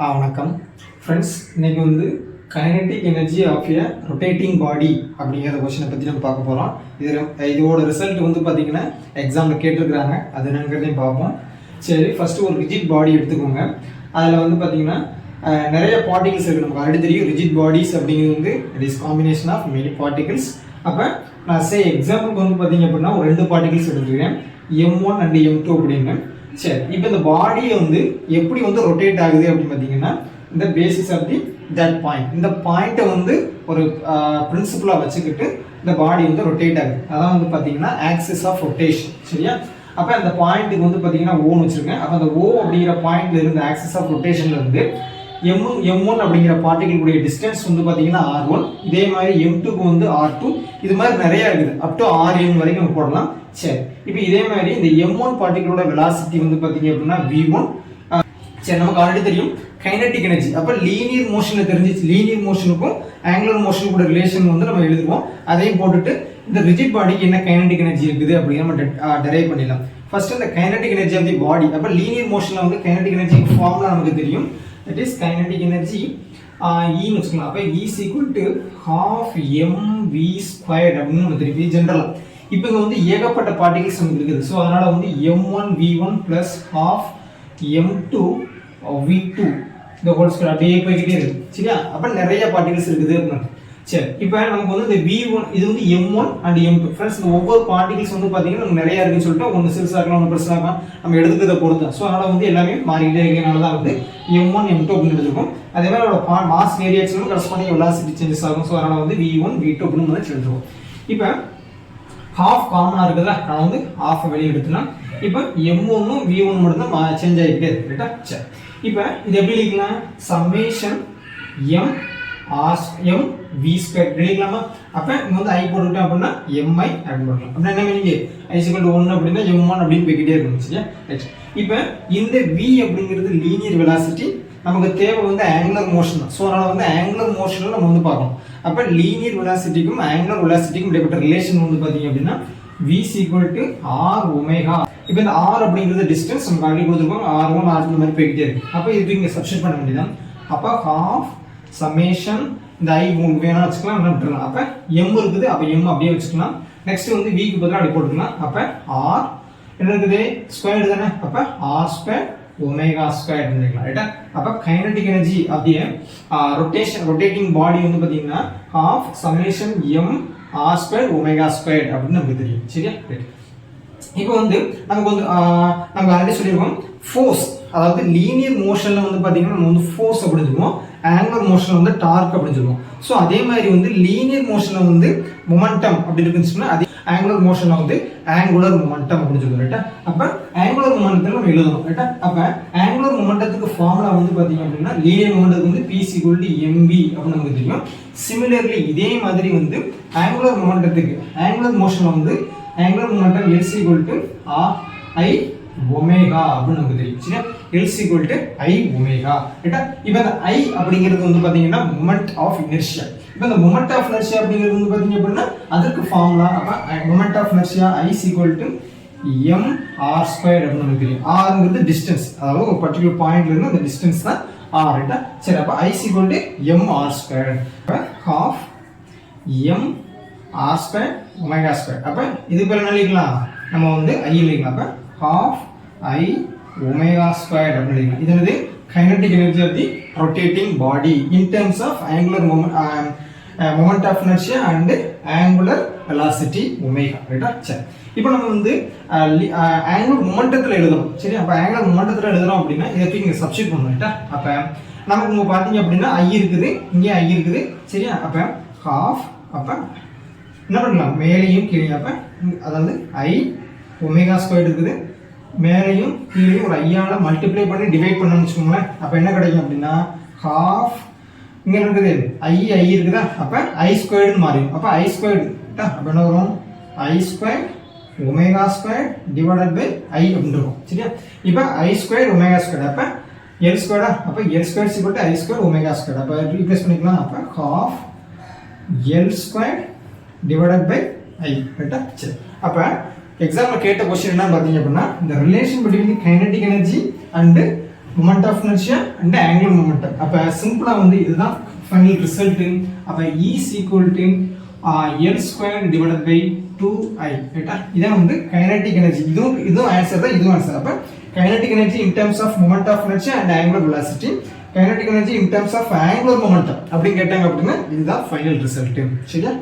வணக்கம் ஃப்ரெண்ட்ஸ். இன்றைக்கி வந்து kinetic energy of a rotating body அப்படிங்கிற கொஸ்டினை பற்றி நம்ம பார்க்க போகிறோம். இதோட ரிசல்ட் வந்து பார்த்திங்கன்னா எக்ஸாமில் கேட்டிருக்கிறாங்க. அது என்னங்கிறதையும் பார்ப்போம். சரி, ஃபஸ்ட்டு ஒரு ரிஜிட் பாடி எடுத்துக்கோங்க. அதில் வந்து பார்த்திங்கன்னா நிறைய பார்ட்டிகல்ஸ் இருக்குது. நமக்கு ஆல்ரெடி தெரியும் ரிஜிட் பாடிஸ் அப்படிங்கிறது வந்து it is combination of many particles. அப்போ நான் எக்ஸாம்பிளுக்கு வந்து பார்த்திங்க அப்படின்னா ஒரு 2 பார்ட்டிகல்ஸ் எடுத்துக்கிறேன், M1 அண்ட் M2 அப்படின்னு. சரி, இப்போ இந்த பாடியை வந்து எப்படி வந்து ரொட்டேட் ஆகுது அப்படின்னு பார்த்தீங்கன்னா இந்த பேசிஸ் ஆஃப் தட் பாயிண்ட், இந்த பாயிண்ட்டை வந்து ஒரு பிரின்சிபலாக வச்சுக்கிட்டு இந்த பாடி வந்து ரொட்டேட் ஆகுது. அதான் வந்து பார்த்தீங்கன்னா ஆக்சிஸ் ஆஃப் ரொட்டேஷன். சரியா? அப்போ அந்த பாயிண்ட்டுக்கு வந்து பார்த்தீங்கன்னா ஓன்னு வச்சுருக்கேன். அப்போ அந்த ஓ அப்படிங்கிற பாயிண்ட்ல இருந்து ஆக்சிஸ் ஆஃப் ரொட்டேஷன்ல இருந்து M1 அப்படிங்கிற பார்ட்டிகல் கூடிய டிஸ்டன்ஸ் வந்து பார்த்தீங்கன்னா R1, இதே மாதிரி M2க்கு வந்து R2, இது மாதிரி நிறைய இருக்குது. அப் டு Rn வரைக்கும் நம்ம போடலாம். சரி, இப்போ இதே மாதிரி இந்த M1 பார்ட்டிகளோட வெலாசிட்டி வந்து பார்த்தீங்க அப்படின்னா V1. சரி, நமக்கு ஆல்ரெடி தெரியும் கைனடிக் எனர்ஜி. அப்போ லீனியர் மோஷனில் தெரிஞ்சிச்சு, லீனியர் மோஷனுக்கும் ஆங்குலர் மோஷனுக்கும் கூட ரிலேஷன் வந்து நம்ம எழுதுவோம். அதையும் போட்டுட்டு இந்த ரிஜிட் பாடிக்கு என்ன கைனடிக் எனர்ஜி இருக்குது அப்படின்னு நம்ம டெரைவ் பண்ணிடலாம். ஃபர்ஸ்ட் இந்த கைனடிக் எனர்ஜி ஆஃப் தி பாடி. அப்போ லீனியர் மோஷனில் வந்து கைனடிக் எனர்ஜி ஃபார்முலா நமக்கு தெரியும். That is kinetic energy E னு வச்சுக்கலாம். அப்போ E is equal to half mv squared அப்படின்னு நம்ம தெரியும் ஜென்ரலாக. இப்போ இங்கே வந்து ஏகப்பட்ட பார்ட்டிகல்ஸ் நமக்கு இருக்குது. ஸோ அதனால் வந்து m1 v1 plus half m2 v2 இந்த ஹோல் ஸ்கொயர் அப்படியே போய்கிட்டே இருக்குது. சரியா? அப்போ நிறைய பார்ட்டிகல்ஸ் இருக்குது அப்படின்னு. சரி, இப்போ நமக்கு வந்து இந்த v1 இது வந்து m1 அண்ட் m2. ஃப்ரெண்ட்ஸ், இந்த ஒவ்வொரு பார்ட்டிகல்ஸ் வந்து பார்த்தீங்கன்னா நமக்கு நிறையா இருக்குன்னு சொல்லிட்டு ஒன்று சிறுசாக இருக்கலாம், ஒன்று பெருசாக இருக்கலாம், நம்ம எடுத்துக்கிறத பொறுத்து. ஸோ அதனால் வந்து எல்லாமே மாறிக்கிட்டே இருக்கிறனால தான் வந்து m1 m2 அப்படின்னு எடுத்துருக்கோம். அதே மாதிரி அதோட மாஸ் வேரியேஷனும் கரஸ்பாண்டிங் வெலாசிட்டி சேஞ்சஸ் ஆகும். ஸோ அதனால் வந்து v1 v2 அப்படின்னு வந்து எழுதுவோம். இப்போ ஹாஃப் காமனாக இருக்குதா, நான் வந்து ஹாஃப் வெளியே எடுத்துலாம். இப்போ m1 v1 மட்டும் தான் சேஞ்ச் ஆகிக்கிட்டே இருக்கு. ரைட்டா? சரி, இப்போ இது எப்படி எழுதிக்கலாம்? Summation m m v square எழுதிக்கலாமா? அப்போ இங்கே வந்து I போட்டுக்கிட்டோம் அப்படின்னா mi அப்படின்னு போடலாம். அப்படின்னா என்ன மீனிங்? I = 1 அப்படின்னா m1 அப்படின்னு போய்கிட்டே இருக்கும். சரியா? ரைட். இப்போ இந்த v அப்படிங்கிறது லீனியர் வெலாசிட்டி, நமக்கு தேவை வந்து ஆங்குலர் மோஷன் தான். ஸோ அதனால் வந்து ஆங்குலர் மோஷனில் நம்ம வந்து பார்க்கணும். அப்போ லீனியர் வெலாசிட்டிக்கும் ஆங்குலர் வெலாசிட்டிக்கும் இடைப்பட்ட ரிலேஷன் வந்து பார்த்தீங்க அப்படின்னா v = r ஒமேகா. இப்போ இந்த r அப்படிங்கிறது டிஸ்டன்ஸ் நமக்கு ஆல்ரெடி கொடுத்துருக்கோம். R1 R2 இந்த மாதிரி போய்கிட்டே இருக்கு. அப்போ இதுக்கு இங்கே சப்ஸ்டிட் பண்ண வேண்டியதான். அப்போ half சம்மேஷன் இந்த I உங்களுக்கு வேணா வச்சுக்கலாம், என்ன விட்டுருலாம். அப்போ m இருக்குது, அப்போ m அப்படியே வச்சுக்கலாம். நெக்ஸ்ட் வந்து v க்கு பதிலாக அப்படி போட்டுக்கலாம். அப்போ r என்ன இருக்குது? ஸ்கொயர்டு தானே. அப்போ r² ஒமேகா ஸ்கொயர் பண்ணிக்கலாம். ரைட்டா? அப்போ கைனடிக் எனர்ஜி அப்படியே ரொட்டேட்டிங் பாடி வந்து பார்த்தீங்கன்னா half summation m r² omega square அப்படின்னு நமக்கு தெரியும். சரியா? ரைட். இப்போ வந்து நமக்கு வந்து நம்ம ஆல்ரெடி சொல்லியிருக்கோம் ஃபோர்ஸ், அதாவது லீனியர் மோஷன்ல வந்து பார்த்தீங்கன்னா நம்ம வந்து ஃபோர்ஸ் அப்படின்னு சொல்லுவோம், ஆங்குலர் மோஷன்ல வந்து டார்க் அப்படின்னு சொல்லுவோம். ஸோ அதே மாதிரி வந்து லீனியர் மோஷன்ல வந்து மொமெண்டம் அப்படி இருக்குன்னு சொன்னா அதே ஆங்குலர் மோஷன்ல வந்து ஆங்குலர் மொமெண்டம் அப்படின்னு சொல்லுவோம். ரைட்டா? அப்போ ஆங்குலர் மொமெண்டத்தில் நம்ம எழுதணும். ரைட்டா? அப்போ ஆங்குலர் மொமெண்டத்துக்கு ஃபார்முலா வந்து பார்த்தீங்க அப்படின்னா லீனியர் மொமெண்டத்துக்கு வந்து P = mv அப்படின்னு நமக்கு தெரியும். சிமிலர்லி இதே மாதிரி வந்து ஆங்குலர் மொமெண்டத்துக்கு ஆங்குலர் மோஷன்ல வந்து angular momentum L = I omega அப்படின்னு நமக்கு தெரியும். சரியா? L = I omega. ரைட்டா? இப்போ இந்த I அப்படிங்கிறது வந்து பார்த்தீங்கன்னா மொமெண்ட் ஆஃப் இனர்ஷியா. இப்போ இந்த மொமெண்ட் ஆஃப் இனர்ஷியா அப்படிங்கிறது வந்து பார்த்தீங்க அப்படின்னா அதற்கு ஃபார்முலா. அப்போ moment of inertia I = mr² அப்படின்னு நமக்கு தெரியும். rங்கிறது டிஸ்டன்ஸ், அதாவது ஒரு பர்டிகுலர் பாயிண்ட்ல இருந்து அந்த டிஸ்டன்ஸ் தான் r. ரைட்டா? சரி, அப்போ I = mr². அப்போ half mr² ஒமேகா ஸ்கொயர். அப்போ இது பேர் என்ன எழுதிக்கலாம்? நம்ம வந்து I எழுதிக்கலாம். அப்போ half I omega squared அப்படின்னு எழுதிக்கலாம். இது என்னது? kinetic energy of the rotating body in terms of angular moment of inertia and angular velocity omega. ரைட்டா? சரி, இப்போ நம்ம வந்து ஆங்குலர் மொமெண்டத்தில் எழுதணும். சரி, அப்போ ஆங்குலர் மொமெண்டத்தில் எழுதணும் அப்படின்னா இதை இங்கே சப்ஸ்டிட் பண்ணணும். ரைட்டா? அப்போ நமக்கு இங்கே பார்த்தீங்க அப்படின்னா I இருக்குது, இங்கே I இருக்குது. சரியா? அப்போ half, அப்போ என்ன பண்ணலாம்? மேலேயும் கீழே. அப்போ அதாவது I ஒமேகா ஸ்கொயர் இருக்குது, மேலேயும் கீழே ஒரு ஐயால மல்டிப்ளை பண்ணி டிவைட் பண்ணணும்னு வச்சுக்கோங்களேன். அப்போ என்ன கிடைக்கும் அப்படின்னா ஹாஃப் இங்கே இருக்குது I இருக்குதா, அப்போ I² மாறிடும். அப்போ I². அப்போ என்ன வரும்? I² omega square divided by I அப்படின்னு இருக்கும். சரியா? இப்போ I² ஒமேகா ஸ்கொயர். அப்போ L². அப்போ L² = I² ஒமேகா ஸ்கொயர். அப்போ ரீப்ளேஸ் பண்ணிக்கலாம். அப்போ half L² divided by I. ரைட்டா? சரி, அப்போ எக்ஸாம்பிள் கேட்ட क्वेश्चन என்ன பாத்தீங்க அப்படினா இந்த relation between the kinetic energy and moment of inertia and angular momentum. அப்போ சிம்பிளாக வந்து இதுதான் ஃபைனல் ரிசல்ட்டு. அப்போ is equal to L square divided by 2i. ரைட்டா? இதான் வந்து கைனடிக் எனர்ஜி. இதுவும் ஆன்சர் தான், இதுவும் ஆன்சர். அப்போ kinetic energy in terms of moment of inertia and angular velocity, kinetic energy in terms of angular momentum அப்படின்னு கேட்டாங்க அப்படின்னா இதுதான் ஃபைனல் ரிசல்ட்டு. சரியா?